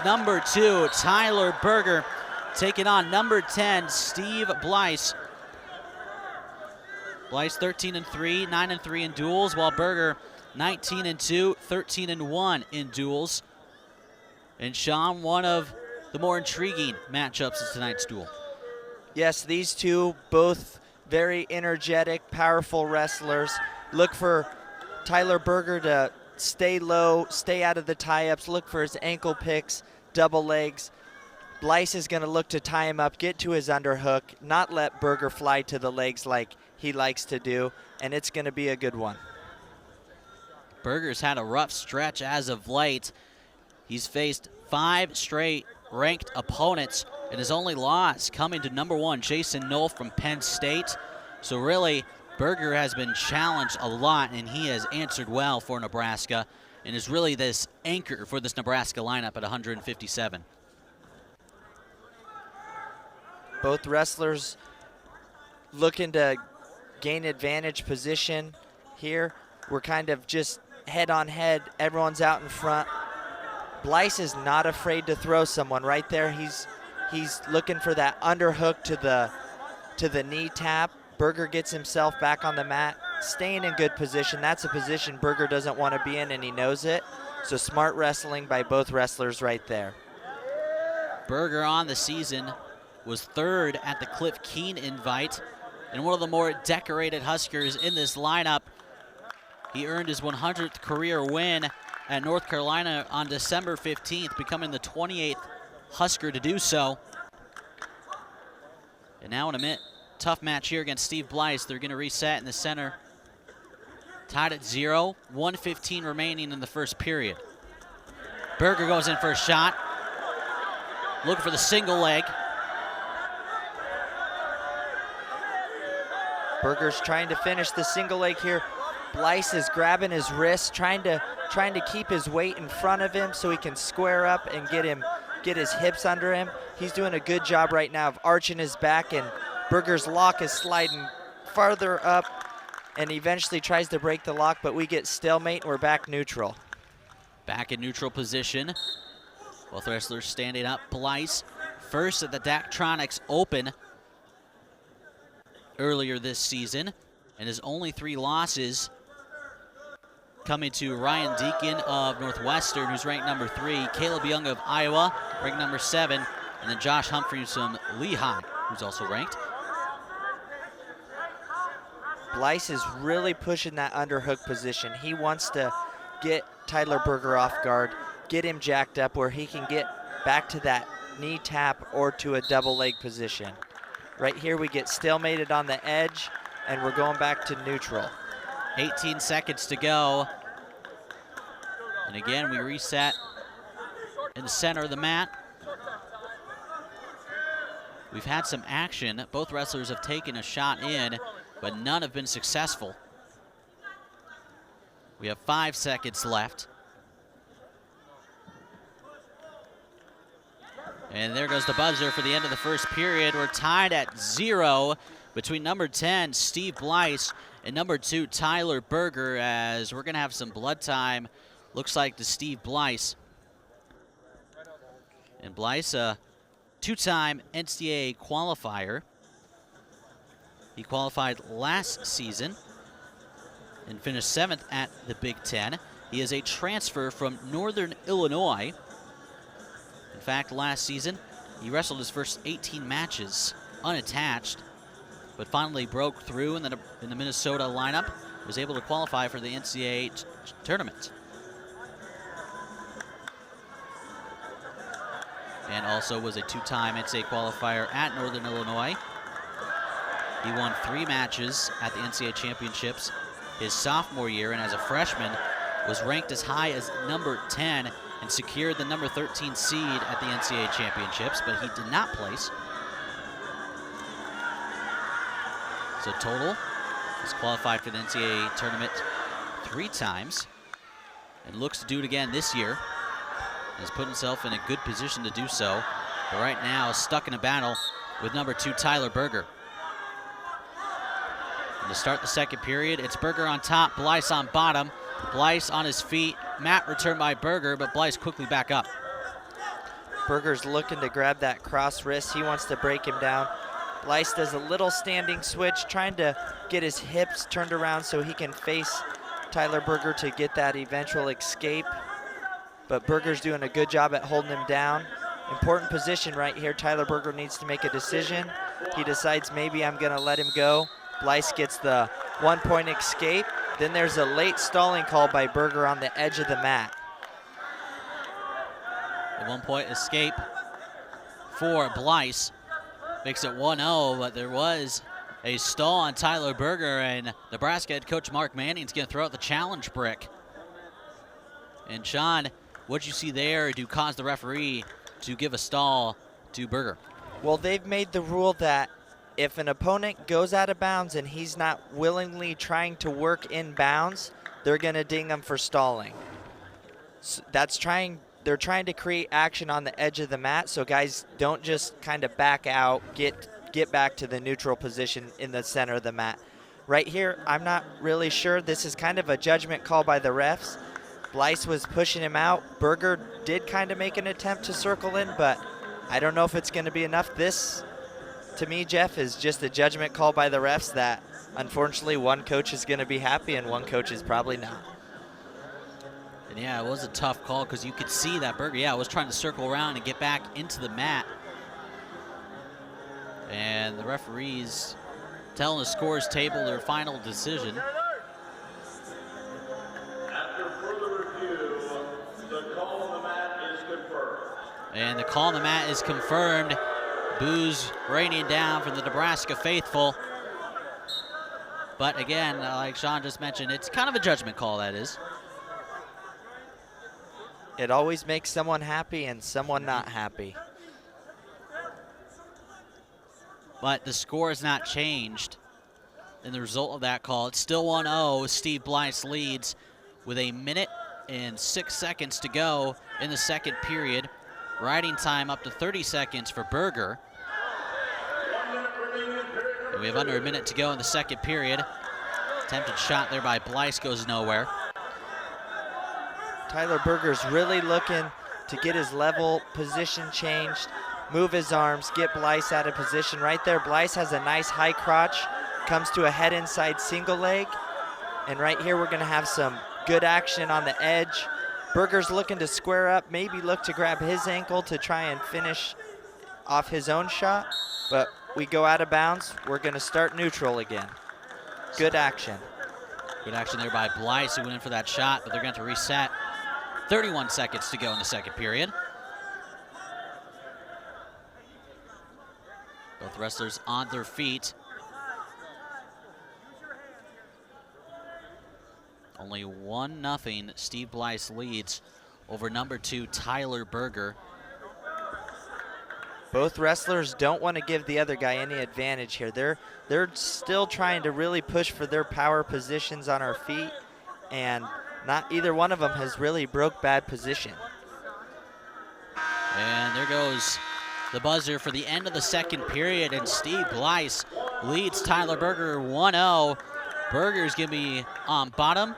Number 2, Tyler Berger, taking on number 10, Steve Bleise. Bleise 13-3, 9-3 in duels, while Berger 19-2, 13-1 in duels. And Sean, one of the more intriguing matchups of tonight's duel. Yes, these two both very energetic, powerful wrestlers. Look for Tyler Berger to stay low, stay out of the tie-ups, look for his ankle picks, double legs. Bleise is going to look to tie him up, get to his underhook, not let Berger fly to the legs like he likes to do, and it's going to be a good one. Berger's had a rough stretch as of late. He's faced 5 straight ranked opponents, and his only loss coming to number 1, Jason Knoll from Penn State. So really, Berger has been challenged a lot, and he has answered well for Nebraska, and is really this anchor for this Nebraska lineup at 157. Both wrestlers looking to gain advantage position here. We're kind of just head on head. Everyone's out in front. Bleise is not afraid to throw someone right there. He's looking for that underhook to the knee tap. Berger gets himself back on the mat, staying in good position. That's a position Berger doesn't want to be in, and he knows it. So smart wrestling by both wrestlers right there. Berger on the season was 3rd at the Cliff Keen invite, and one of the more decorated Huskers in this lineup. He earned his 100th career win at North Carolina on December 15th, becoming the 28th Husker to do so. And now in a tough match here against Steve Bleise. They're going to reset in the center. Tied at 0, 1:15 remaining in the first period. Berger goes in for a shot. Looking for the single leg. Berger's trying to finish the single leg here. Bleise is grabbing his wrist, trying to keep his weight in front of him so he can square up and get his hips under him. He's doing a good job right now of arching his back, and Berger's lock is sliding farther up and eventually tries to break the lock, but we get stalemate and we're back neutral. Back in neutral position. Both wrestlers standing up. Bleise first at the Daktronics Open earlier this season, and his only 3 losses coming to Ryan Deacon of Northwestern, who's ranked number 3, Caleb Young of Iowa, ranked number 7, and then Josh Humphreys from Lehigh, who's also ranked. Bleise is really pushing that underhook position. He wants to get Tyler Berger off guard, get him jacked up where he can get back to that knee tap or to a double leg position. Right here we get stalemated on the edge, and we're going back to neutral. 18 seconds to go. And again, we reset in the center of the mat. We've had some action. Both wrestlers have taken a shot in, but none have been successful. We have 5 seconds left. And there goes the buzzer for the end of the first period. We're tied at 0 between number 10, Steve Bleise, and number 2, Tyler Berger, as we're going to have some blood time, looks like, to Steve Bleise. And Bleise, a 2-time NCAA qualifier. He qualified last season and finished 7th at the Big Ten. He is a transfer from Northern Illinois. In fact, last season, he wrestled his first 18 matches unattached, but finally broke through in the Minnesota lineup, was able to qualify for the NCAA tournament. And also was a 2-time NCAA qualifier at Northern Illinois. He won 3 matches at the NCAA championships his sophomore year, and as a freshman was ranked as high as number 10 and secured the number 13 seed at the NCAA championships, but he did not place. So total, he's qualified for the NCAA tournament 3 times and looks to do it again this year. Has put himself in a good position to do so, but right now stuck in a battle with number 2, Tyler Berger. And to start the second period, it's Berger on top, Bleise on bottom. Bleise on his feet, mat returned by Berger, but Bleise quickly back up. Berger's looking to grab that cross wrist. He wants to break him down. Bleise does a little standing switch, trying to get his hips turned around so he can face Tyler Berger to get that eventual escape. But Berger's doing a good job at holding him down. Important position right here. Tyler Berger needs to make a decision. He decides maybe I'm gonna let him go. Bleise gets the 1-point escape. Then there's a late stalling call by Berger on the edge of the mat. The 1-point escape for Bleise makes it 1-0, but there was a stall on Tyler Berger, and Nebraska head coach Mark Manning's going to throw out the challenge brick. And Sean, what'd you see there to cause the referee to give a stall to Berger? Well, they've made the rule that if an opponent goes out of bounds and he's not willingly trying to work in bounds, they're going to ding him for stalling. So they're trying to create action on the edge of the mat, so guys don't just kind of back out, get back to the neutral position in the center of the mat. Right here, I'm not really sure. This is kind of a judgment call by the refs. Bleise was pushing him out. Berger did kind of make an attempt to circle in, but I don't know if it's going to be enough. This, to me, Jeff, is just a judgment call by the refs that unfortunately one coach is going to be happy and one coach is probably not. And yeah, it was a tough call because you could see that Berger, was trying to circle around and get back into the mat. And the referees telling the scores table their final decision. After further review, the call on the mat is confirmed. And the call on the mat is confirmed. Boos raining down from the Nebraska faithful. But again, like Sean just mentioned, it's kind of a judgment call, that is. It always makes someone happy and someone not happy. But the score has not changed in the result of that call. It's still 1-0. Steve Bleise leads with 1 minute and 6 seconds to go in the second period. Riding time up to 30 seconds for Berger. And we have under 1 minute to go in the second period. Attempted shot there by Bleise goes nowhere. Tyler Berger's really looking to get his level position changed, move his arms, get Bleise out of position. Right there, Bleise has a nice high crotch, comes to a head inside single leg. And right here, we're gonna have some good action on the edge. Berger's looking to square up, maybe look to grab his ankle to try and finish off his own shot. But we go out of bounds, we're gonna start neutral again. Good action. Good action there by Bleise, who went in for that shot, but they're going to reset. 31 seconds to go in the second period. Both wrestlers on their feet. Only 1-0. Steve Bleise leads over number 2, Tyler Berger. Both wrestlers don't want to give the other guy any advantage here. They're still trying to really push for their power positions on our feet, and not either one of them has really broke bad position. And there goes the buzzer for the end of the second period, and Steve Bleise leads Tyler Berger 1-0. Berger's gonna be on bottom,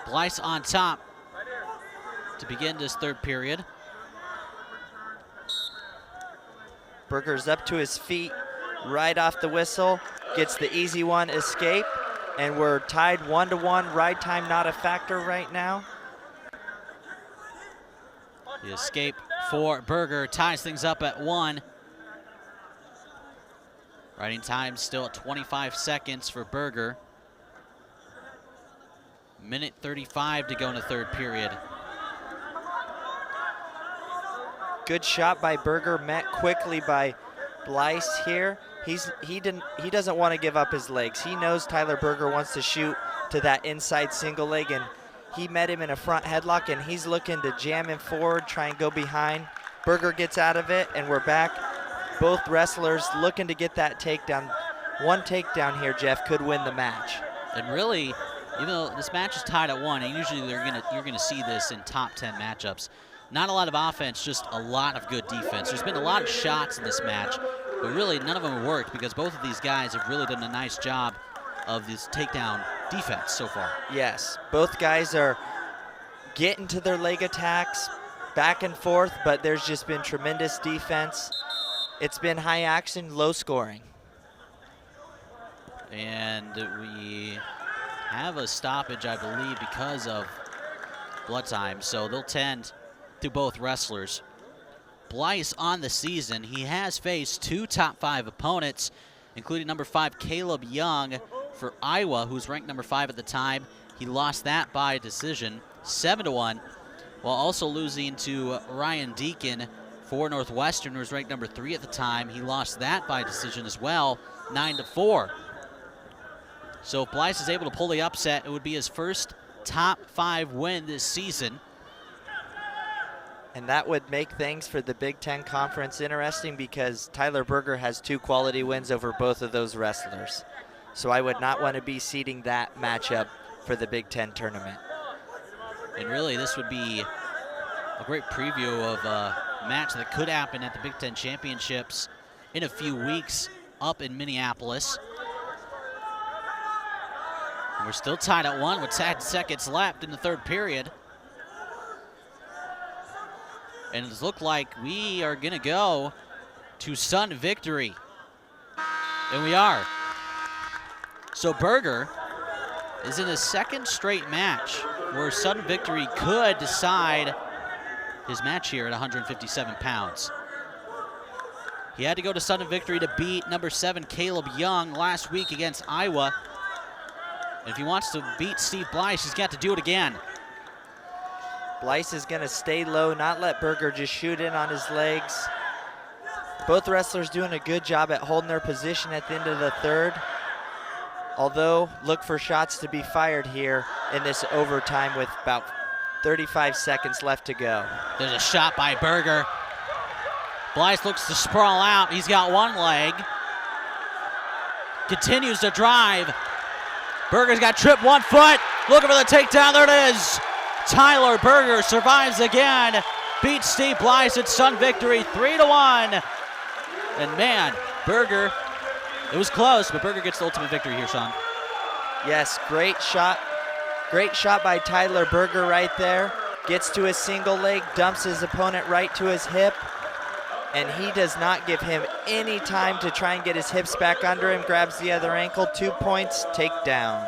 Bleise on top to begin this third period. Berger's up to his feet right off the whistle, gets the easy one escape, and we're tied 1-1. Ride time not a factor right now. The escape for Berger ties things up at 1. Riding time still at 25 seconds for Berger. Minute 35 to go in the third period. Good shot by Berger, met quickly by Bleise here. He doesn't want to give up his legs. He knows Tyler Berger wants to shoot to that inside single leg, and he met him in a front headlock, and he's looking to jam him forward, try and go behind. Berger gets out of it, and we're back. Both wrestlers looking to get that takedown. One takedown here, Jeff, could win the match. And really, even though this match is tied at 1, and usually you're gonna see this in top 10 matchups. Not a lot of offense, just a lot of good defense. There's been a lot of shots in this match, but really none of them worked because both of these guys have really done a nice job of this takedown defense so far. Yes, both guys are getting to their leg attacks, back and forth, but there's just been tremendous defense. It's been high action, low scoring. And we have a stoppage, I believe, because of blood time, so they'll tend to both wrestlers. Bleise on the season, he has faced 2 top 5 opponents, including number 5 Caleb Young for Iowa, who's ranked number 5 at the time. He lost that by decision, 7-1, while also losing to Ryan Deacon for Northwestern, who was ranked number 3 at the time. He lost that by decision as well, 9-4. So if Bleise is able to pull the upset, it would be his first top 5 win this season. And that would make things for the Big Ten Conference interesting because Tyler Berger has 2 quality wins over both of those wrestlers. So I would not want to be seeding that matchup for the Big Ten tournament. And really, this would be a great preview of a match that could happen at the Big Ten Championships in a few weeks up in Minneapolis. And we're still tied at 1 with 10 seconds left in the 3rd period. And it looks like we are going to go to Sun victory. And we are. So Berger is in his 2nd straight match where Sun victory could decide his match here at 157 pounds. He had to go to Sun victory to beat number 7 Caleb Young last week against Iowa. And if he wants to beat Steve Bleise, he's got to do it again. Bleise is going to stay low, not let Berger just shoot in on his legs. Both wrestlers doing a good job at holding their position at the end of the 3rd. Although, look for shots to be fired here in this overtime with about 35 seconds left to go. There's a shot by Berger. Bleise looks to sprawl out. He's got 1 leg. Continues to drive. Berger's got tripped 1 foot. Looking for the takedown. There it is. Tyler Berger survives again. Beats Steve Bleise at Sun victory 3-1. And man, Berger, it was close, but Berger gets the ultimate victory here, Sean. Yes, great shot. Great shot by Tyler Berger right there. Gets to his single leg, dumps his opponent right to his hip. And he does not give him any time to try and get his hips back under him. Grabs the other ankle, 2 points, takedown.